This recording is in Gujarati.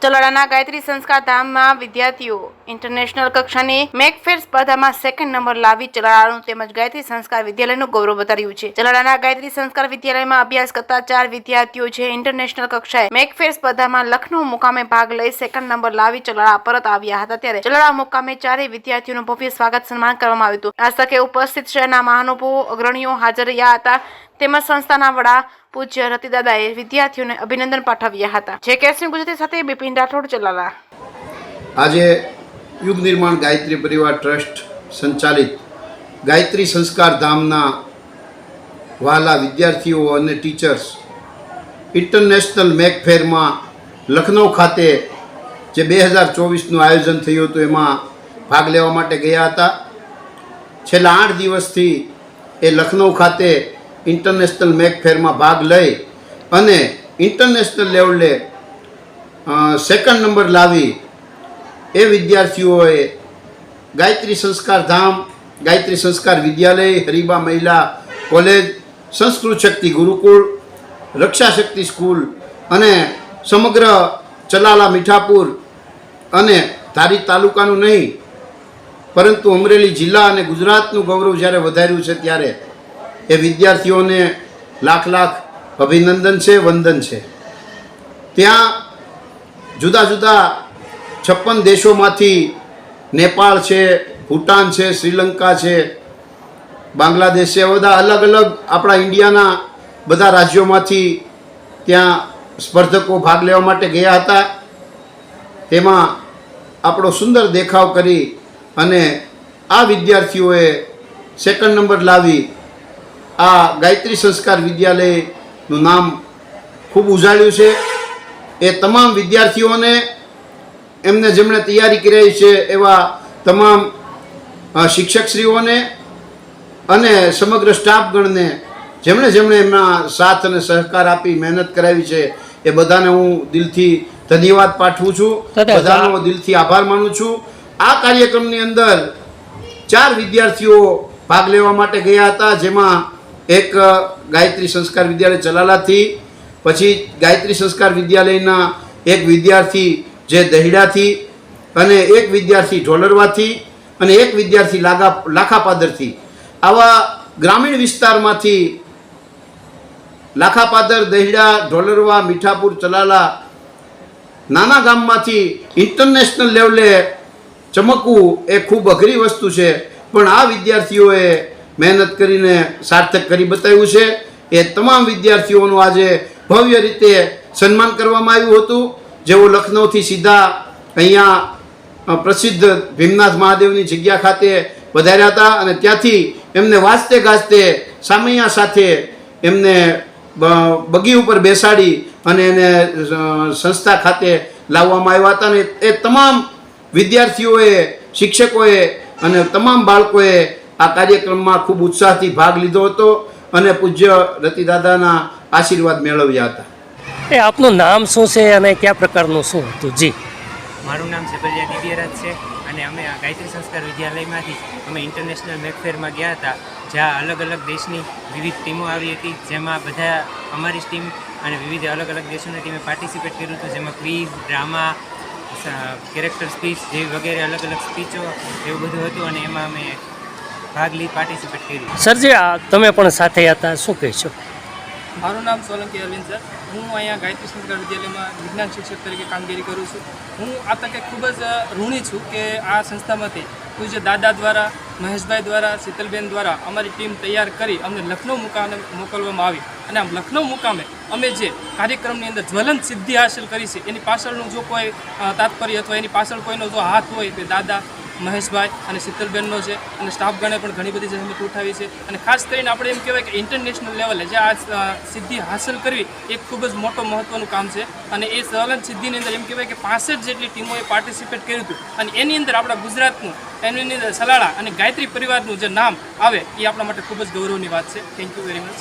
ચલાડાના ગાયત્રી સંસ્કાર ધામમાં વિદ્યાર્થીઓ ઇન્ટરનેશનલ કક્ષાની મેકફેર સ્પર્ધામાં સેકન્ડ નંબર લાવી ચલાડાનું તેમજ ગાયત્રી સંસ્કાર વિદ્યાલયનું ગૌરવ વધાર્યું છે। ચલાડાના ગાયત્રી સંસ્કાર વિદ્યાલયમાં અભ્યાસ કરતા 4 વિદ્યાર્થીઓ છે ઇન્ટરનેશનલ કક્ષાએ મેકફેર સ્પર્ધામાં લખનઉ મુકામે ભાગ લઈ સેકન્ડ નંબર લાવી ચલાડા પરત આવ્યા હતા। ત્યારે ચલાડા મુકામે 4 વિદ્યાર્થીઓનું ભવ્ય સ્વાગત સન્માન કરવામાં આવ્યું હતું। આ તકે ઉપસ્થિત શહેરના મહાનુભાવો અગ્રણીઓ હાજર રહ્યા હતા તેમજ સંસ્થાના વડા પૂજ્ય રતિદાદાએ વિદ્યાર્થીઓને અભિનંદન પાઠવ્યા હતા। જે કેસરી ગુજરાતી સાથે બિપિન રાઠોડ ચલાલા। આજે યુગ નિર્માણ ગાયત્રી પરિવાર ટ્રસ્ટ સંચાલિત ગાયત્રી સંસ્કાર ધામના વાલા વિદ્યાર્થીઓ અને ટીચર્સ ઇન્ટરનેશનલ મેકફેરમાં લખનઉ ખાતે જે 2024નું આયોજન થયું હતું એમાં ભાગ લેવા માટે ગયા હતા। છેલ્લા 8 દિવસથી એ લખનઉ ખાતે ઇન્ટરનેશનલ મેકફેરમાં ભાગ લઈ અને ઇન્ટરનેશનલ લેવલે સેકન્ડ નંબર લાવી એ વિદ્યાર્થીઓએ ગાયત્રી સંસ્કાર ધામ, ગાયત્રી સંસ્કાર વિદ્યાલય, હરિબા મહિલા કોલેજ, સંસ્કૃત શક્તિ ગુરુકુળ, રક્ષા શક્તિ સ્કૂલ અને સમગ્ર ચલાલા મીઠાપુર અને ધારી તાલુકાનું નહીં પરંતુ અમરેલી જિલ્લા અને ગુજરાતનું ગૌરવ જ્યારે વધાર્યું છે ત્યારે એ વિદ્યાર્થીઓને લાખ લાખ અભિનંદન છે, વંદન છે। ત્યાં જુદા જુદા 56 દેશોમાંથી નેપાળ છે, ભૂટાન છે, શ્રીલંકા છે, બાંગ્લાદેશ છે, બધા અલગ અલગ આપણા ઇન્ડિયાના બધા રાજ્યોમાંથી ત્યાં સ્પર્ધકો ભાગ લેવા માટે ગયા હતા। તેમાં આપણો સુંદર દેખાવ કરી અને આ વિદ્યાર્થીઓએ સેકન્ડ નંબર લાવી આ ગાયત્રી સંસ્કાર વિદ્યાલયનું નામ ખૂબ ઉજાળ્યું છે। એ તમામ વિદ્યાર્થીઓને એમને જેમણે તૈયારી કરી છે એવા તમામ શિક્ષકશ્રીઓને અને સમગ્ર સ્ટાફગણને જેમણે એમના સાથ અને સહકાર આપી મહેનત કરાવી છે એ બધાને હું દિલથી ધન્યવાદ પાઠવું છું, બધાનો દિલથી આભાર માનું છું। આ કાર્યક્રમની અંદર 4 વિદ્યાર્થીઓ ભાગ લેવા માટે ગયા હતા, જેમાં એક ગાયત્રી સંસ્કાર વિદ્યાલય ચલાલાથી, પછી ગાયત્રી સંસ્કાર વિદ્યાલયના એક વિદ્યાર્થી જે દહેડાથી અને એક વિદ્યાર્થી ઢોલરવાથી અને એક વિદ્યાર્થી લાખાપાદરથી। આવા ગ્રામીણ વિસ્તારમાંથી લાખાપાદર, દહેડા, ઢોલરવા, મીઠાપુર, ચલાલા નાના ગામમાંથી ઇન્ટરનેશનલ લેવલે ચમકવું એ ખૂબ અઘરી વસ્તુ છે, પણ આ વિદ્યાર્થીઓએ મહેનત કરીને સાર્થક કરી બતાવ્યું છે। એ તમામ વિદ્યાર્થીઓનું આજે ભવ્ય રીતે સન્માન કરવામાં આવ્યું હતું, જેઓ લખનઉથી સીધા અહીંયા પ્રસિદ્ધ ભીમનાથ મહાદેવની જગ્યા ખાતે વધાર્યા હતા અને ત્યાંથી એમને વાજતે ગાજતે સામૈયા સાથે એમને બગી ઉપર બેસાડી અને એને સંસ્થા ખાતે લાવવામાં આવ્યા હતા। અને એ તમામ વિદ્યાર્થીઓએ, શિક્ષકોએ અને તમામ બાળકોએ આ કાર્યક્રમમાં ખૂબ ઉત્સાહથી ભાગ લીધો હતો અને પૂજ્ય રતિદાદાના આશીર્વાદ મેળવ્યા હતા। એ આપનું નામ શું છે અને કયા પ્રકારનું શું હતું? જી, મારું નામ સેબલિયા દિવ્યરાજ છે અને અમે આ ગાયત્રી સંસ્કાર વિદ્યાલયમાંથી અમે ઇન્ટરનેશનલ મેકફેરમાં ગયા હતા, જ્યાં અલગ અલગ દેશની વિવિધ ટીમો આવી હતી, જેમાં બધા અમારી ટીમ અને વિવિધ અલગ અલગ દેશોની ટીમે પાર્ટિસિપેટ કર્યું હતું, જેમાં ક્વિઝ, ડ્રામા, કેરેક્ટર સ્પીચ જેવી વગેરે અલગ અલગ સ્પીચો એવું બધું હતું અને એમાં અમે ભાગ લઈ પાર્ટિસિપેટ કર્યું। સરજી, તમે પણ સાથે હતા, શું કહેશો? મારું નામ સોલંકી અરવિંદ સર, હું અહીંયા ગાયત્રી સંસ્કાર વિદ્યાલયમાં વિજ્ઞાન શિક્ષક તરીકે કામગીરી કરું છું। હું આ તકે ખૂબ જ ઋણી છું કે આ સંસ્થામાંથી પૂજ્ય દાદા દ્વારા, મહેશભાઈ દ્વારા, શીતલબેન દ્વારા અમારી ટીમ તૈયાર કરી અમને લખનઉ મુકામે મોકલવામાં આવી અને આમ લખનઉ મુકામે અમે જે કાર્યક્રમની અંદર જ્વલંત સિદ્ધિ હાંસલ કરી છે એની પાછળનું જો કોઈ તાત્પર્ય અથવા એની પાછળ કોઈનો જો હાથ હોય તે દાદા, મહેશભાઈ અને શીતલબેનનો છે અને સ્ટાફગણે પણ ઘણી બધી જહેમત ઉઠાવી છે। અને ખાસ કરીને આપણે એમ કહેવાય કે ઇન્ટરનેશનલ લેવલે જે આ સિદ્ધિ હાંસલ કરવી એ ખૂબ જ મોટો મહત્ત્વનું કામ છે અને એ જ્વલંત સિદ્ધિની અંદર એમ કહેવાય કે 65 જેટલી ટીમોએ પાર્ટિસિપેટ કર્યું હતું અને એની અંદર આપણા ગુજરાતનું, એની અંદર સલાળા અને ગાયત્રી પરિવારનું જે નામ આવે એ આપણા માટે ખૂબ જ ગૌરવની વાત છે। Thank you very much.